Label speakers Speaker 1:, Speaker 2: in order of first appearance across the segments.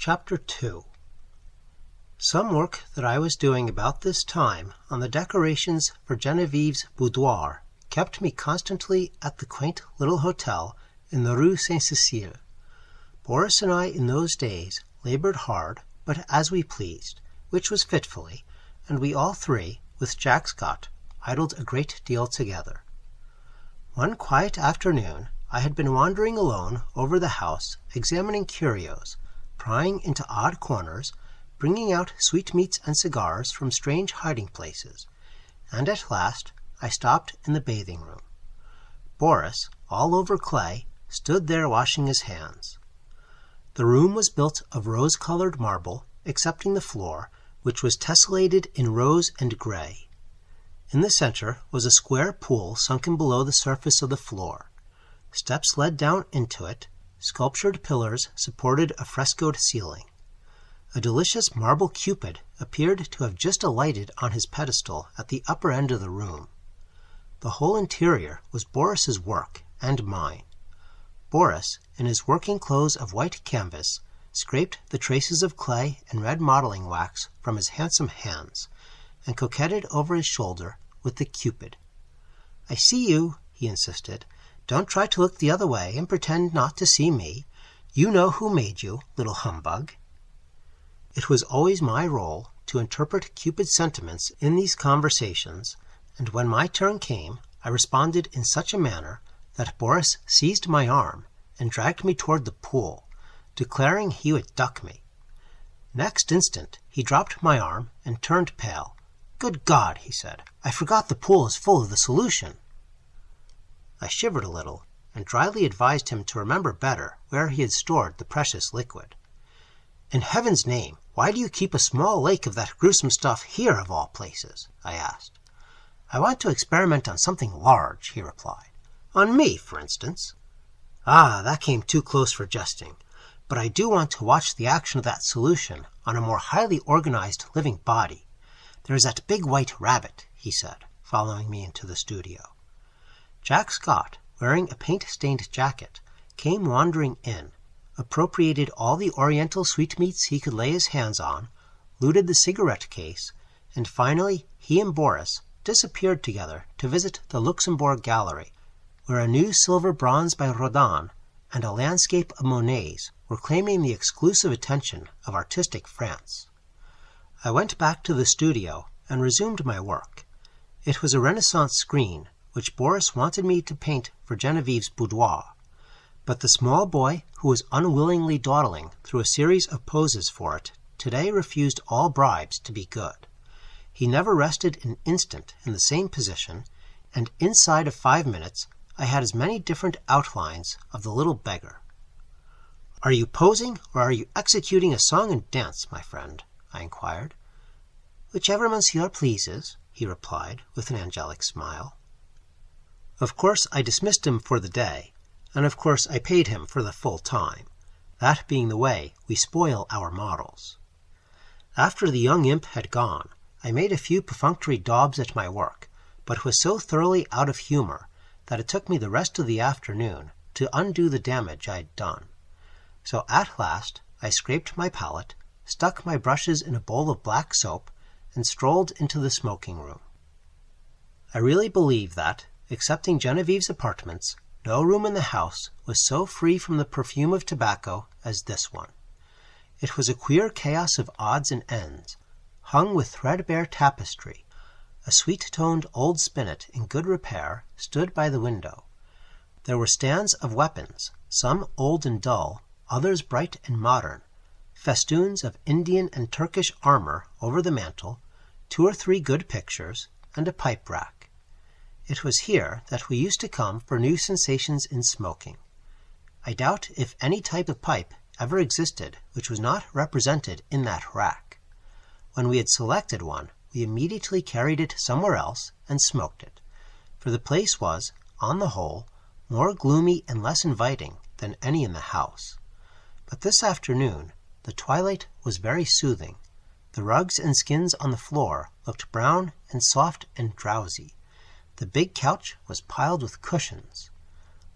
Speaker 1: Chapter 2. Some work that I was doing about this time on the decorations for Genevieve's boudoir kept me constantly at the quaint little hotel in the Rue Sainte-Cécile. Boris and I in those days labored hard, but as we pleased, which was fitfully, and we all three, with Jack Scott, idled a great deal together. One quiet afternoon I had been wandering alone over the house, examining curios, prying into odd corners, bringing out sweetmeats and cigars from strange hiding places, and at last I stopped in the bathing room. Boris, all over clay, stood there washing his hands. The room was built of rose-colored marble, excepting the floor, which was tessellated in rose and gray. In the center was a square pool sunken below the surface of the floor. Steps led down into it. Sculptured pillars supported a frescoed ceiling. A delicious marble Cupid appeared to have just alighted on his pedestal at the upper end of the room. The whole interior was Boris's work and mine. Boris, in his working clothes of white canvas, scraped the traces of clay and red modeling wax from his handsome hands, and coquetted over his shoulder with the Cupid. "I see you," he insisted. "Don't try to look the other way and pretend not to see me. You know who made you, little humbug." It was always my role to interpret Cupid's sentiments in these conversations, and when my turn came, I responded in such a manner that Boris seized my arm and dragged me toward the pool, declaring he would duck me. Next instant he dropped my arm and turned pale. "Good God," he said, "I forgot the pool is full of the solution." I shivered a little, and dryly advised him to remember better where he had stored the precious liquid. "In heaven's name, why do you keep a small lake of that gruesome stuff here of all places?" I asked. "I want to experiment on something large," he replied. "On me, for instance." "Ah, that came too close for jesting. But I do want to watch the action of that solution on a more highly organized living body. There is that big white rabbit," he said, following me into the studio. Jack Scott, wearing a paint-stained jacket, came wandering in, appropriated all the oriental sweetmeats he could lay his hands on, looted the cigarette case, and finally he and Boris disappeared together to visit the Luxembourg Gallery, where a new silver bronze by Rodin and a landscape of Monet's were claiming the exclusive attention of artistic France. I went back to the studio and resumed my work. It was a Renaissance screen, which Boris wanted me to paint for Genevieve's boudoir, but the small boy who was unwillingly dawdling through a series of poses for it today refused all bribes to be good. He never rested an instant in the same position, and inside of 5 minutes I had as many different outlines of the little beggar. "Are you posing, or are you executing a song and dance, my friend?" I inquired. "Whichever monsieur pleases," he replied with an angelic smile. Of course I dismissed him for the day, and of course I paid him for the full time, that being the way we spoil our models. After the young imp had gone, I made a few perfunctory daubs at my work, but was so thoroughly out of humor that it took me the rest of the afternoon to undo the damage I had done. So at last I scraped my palette, stuck my brushes in a bowl of black soap, and strolled into the smoking room. I really believe that, excepting Genevieve's apartments, no room in the house was so free from the perfume of tobacco as this one. It was a queer chaos of odds and ends, hung with threadbare tapestry. A sweet-toned old spinet in good repair stood by the window. There were stands of weapons, some old and dull, others bright and modern, festoons of Indian and Turkish armor over the mantel, 2 or 3 good pictures, and a pipe rack. It was here that we used to come for new sensations in smoking. I doubt if any type of pipe ever existed which was not represented in that rack. When we had selected one, we immediately carried it somewhere else and smoked it, for the place was, on the whole, more gloomy and less inviting than any in the house. But this afternoon the twilight was very soothing. The rugs and skins on the floor looked brown and soft and drowsy. The big couch was piled with cushions.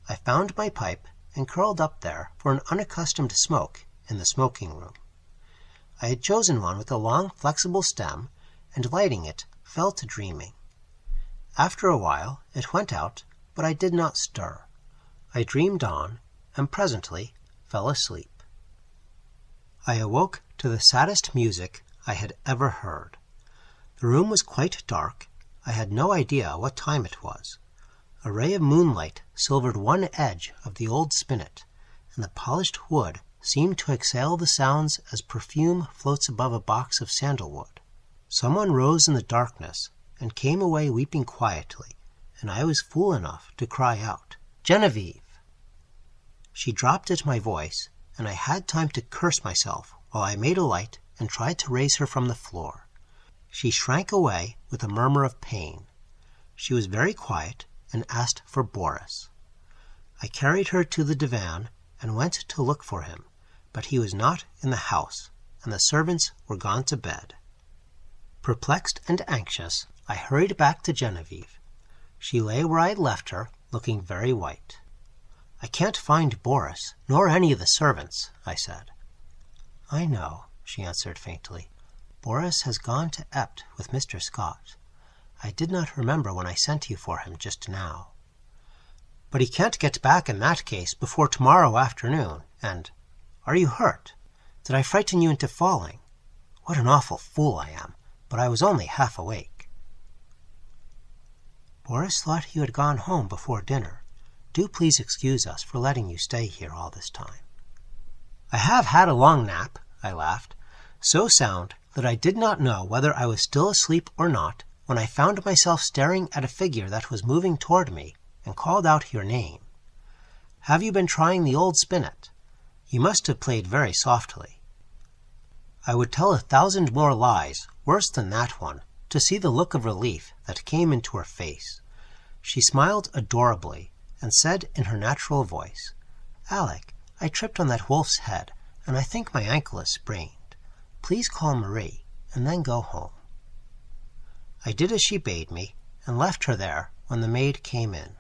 Speaker 1: I found my pipe and curled up there for an unaccustomed smoke in the smoking room. I had chosen one with a long, flexible stem, and lighting it, fell to dreaming. After a while it went out, but I did not stir. I dreamed on, and presently fell asleep. I awoke to the saddest music I had ever heard. The room was quite dark. I had no idea what time it was. A ray of moonlight silvered one edge of the old spinet, and the polished wood seemed to exhale the sounds as perfume floats above a box of sandalwood. Someone rose in the darkness and came away weeping quietly, and I was fool enough to cry out, "Genevieve!" She dropped at my voice, and I had time to curse myself while I made a light and tried to raise her from the floor. She shrank away with a murmur of pain. She was very quiet and asked for Boris. I carried her to the divan and went to look for him, but he was not in the house, and the servants were gone to bed. Perplexed and anxious, I hurried back to Genevieve. She lay where I had left her, looking very white. "I can't find Boris, nor any of the servants," I said. "I know," she answered faintly. "Boris has gone to Ept with Mr. Scott. I did not remember when I sent you for him just now." "But he can't get back in that case before tomorrow afternoon, and... Are you hurt? Did I frighten you into falling? What an awful fool I am, but I was only half awake." "Boris thought you had gone home before dinner. Do please excuse us for letting you stay here all this time." "I have had a long nap," I laughed, "so sound that I did not know whether I was still asleep or not when I found myself staring at a figure that was moving toward me and called out your name. Have you been trying the old spinet? You must have played very softly. I would tell 1,000 more lies, worse than that one, to see the look of relief that came into her face. She smiled adorably and said in her natural voice, "Alec, I tripped on that wolf's head, and I think my ankle is sprained. Please call Marie, and then go home." I did as she bade me, and left her there when the maid came in.